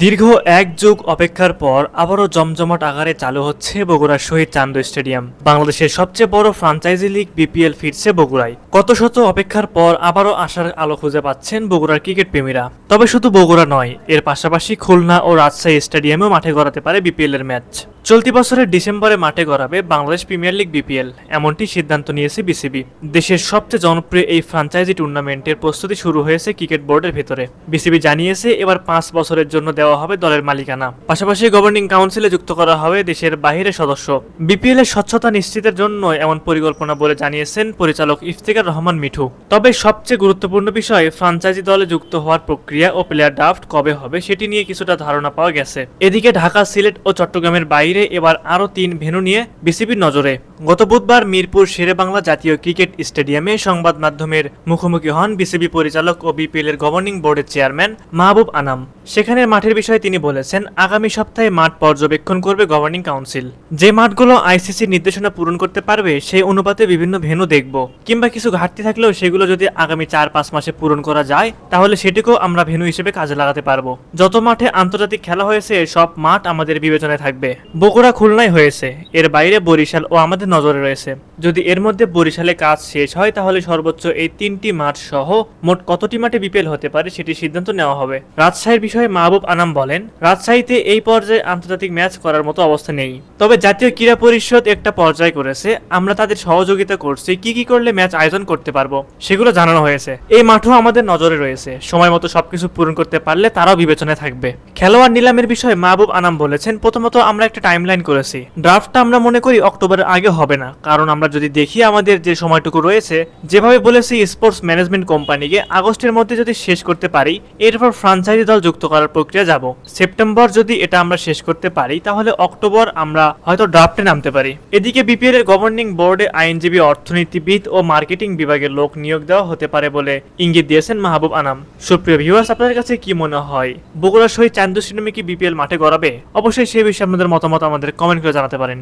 দীর্ঘ এক যুগ অপেক্ষার পর আবারও জমজমাট আকারে চালু হচ্ছে বগুড়ার শহীদ চান্দু স্টেডিয়াম। বাংলাদেশের সবচেয়ে বড় ফ্রাঞ্চাইজি লিগ বিপিএল ফিরছে বগুড়ায়। কত শত অপেক্ষার পর আবারও আশার আলো খুঁজে পাচ্ছেন বগুড়ার ক্রিকেট প্রেমীরা। তবে শুধু বগুড়া নয়, এর পাশাপাশি খুলনা ও রাজশাহী স্টেডিয়ামেও মাঠে গড়াতে পারে বিপিএল এর ম্যাচ। চলতি বছরের ডিসেম্বরে মাঠে গড়াবে বাংলাদেশ প্রিমিয়ার লিগ বিপিএল, এমনটি সিদ্ধান্ত নিয়েছে বিসিবি। দেশের সবচেয়ে জনপ্রিয় এই ফ্রাঞ্চাইজি টুর্নামেন্টের প্রস্তুতি শুরু হয়েছে ক্রিকেট বোর্ডের ভেতরে। বিসিবি জানিয়েছে এবার 5 বছরের জন্য দেওয়া হবে দলের মালিকানা, পাশাপাশি গভর্নিং কাউন্সিলে যুক্ত করা হবে দেশের বাইরের সদস্য। বিপিএল এর স্বচ্ছতা নিশ্চিতের জন্য এমন পরিকল্পনা বলে জানিয়েছেন পরিচালক ইফতিকার রহমান মিঠু। তবে সবচেয়ে গুরুত্বপূর্ণ বিষয়, ফ্রাঞ্চাইজি দলে যুক্ত হওয়ার প্রক্রিয়া ও প্লেয়ার ড্রাফট কবে হবে সেটি নিয়ে কিছুটা ধারণা পাওয়া গেছে। এদিকে ঢাকা, সিলেট ও চট্টগ্রামের বাইরে এবার আরো 3 ভেন্যু নিয়ে বিসিবির নজরে। গত বুধবার মিরপুর শেরেবাংলা জাতীয় ক্রিকেট স্টেডিয়ামে সংবাদ মাধ্যমের মুখোমুখি হন বিসিবি পরিচালক ও বিপিএল এর গভর্নিং বোর্ডের চেয়ারম্যান মাহবুব আনাম। সেখানে মাঠের বিষয়ে তিনি বলেছেন, আগামী সপ্তাহে মাঠ পর্যবেক্ষণ করবে গভর্নিং কাউন্সিল। যে মাঠগুলো আইসিসির নির্দেশনা পূরণ করতে পারবে সেই অনুপাতে বিভিন্ন ভেন্যু দেখব, কিংবা কিছু ঘাটতি থাকলেও সেগুলো যদি আগামী 4-5 মাসে পূরণ করা যায় তাহলে সেটিকেও আমরা ভেন্যু হিসেবে কাজে লাগাতে পারবো। যত মাঠে আন্তর্জাতিক খেলা হয়েছে সব মাঠ আমাদের বিবেচনায় থাকবে। বগুড়া, খুলনায় হয়েছে, এর বাইরে বরিশাল ও আমাদের নজরে রয়েছে। যদি এর মধ্যে বরিশালে কাজ শেষ হয় তাহলে সর্বোচ্চ এই 3টি মাঠ সহ মোট কতটি মাঠে বিপিএল হতে পারে সেটি সিদ্ধান্ত নেওয়া হবে। রাজশাহীর বিষয়ে মাহবুব আনাম বলেন, রাজশাহীতে এই পর্যায়ে আন্তর্জাতিক ম্যাচ করার মতো অবস্থা নেই, তবে জাতীয় ক্রীড়া পরিষদ একটা পর্যায় করেছে, আমরা তাদের সহযোগিতা করছি, কি করলে ম্যাচ আয়োজন করতে পারবো সেগুলো জানানো হয়েছে। এই মাঠও আমাদের নজরে রয়েছে, সময় মতো সবকিছু পূরণ করতে পারলে তারাও বিবেচনায় থাকবে। খেলোয়াড় নিলামের বিষয়ে মাহবুব আনাম বলেছেন, প্রথমত আমরা একটা টাইমলাইন করেছি। ড্রাফটটা আমরা মনে করি অক্টোবরের আগে হবে না, কারণ আমরা যদি দেখি আমাদের যে সময়টুকু রয়েছে, যেভাবে বলেছি স্পোর্টস ম্যানেজমেন্ট কোম্পানিকে আগস্টের মধ্যে যদি শেষ করতে পারি, এরপর ফ্রাঞ্চাইজি দল যুক্ত করার প্রক্রিয়া যাব। সেপ্টেম্বর যদি এটা আমরা শেষ করতে পারি তাহলে অক্টোবর আমরা হয়তো ড্রাফটে নামতে পারি। এদিকে বিপিএল এর গভর্নিং বোর্ডে আইনজীবী, অর্থনীতিবিদ ও মার্কেটিং বিভাগের লোক নিয়োগ দেওয়া হতে পারে বলে ইঙ্গিত দিয়েছেন মাহবুব আনাম। সুপ্রিয় ভিউয়ার্স, আপনাদের কাছে কি মনে হয়, বগুড়া শহীদ চান্দু স্টেডিয়ামে কি বিপিএল মাঠে গড়াবে? অবশ্যই সেই বিষয়ে আপনাদের মতামত আমাদের কমেন্ট করে জানাতে পারেন।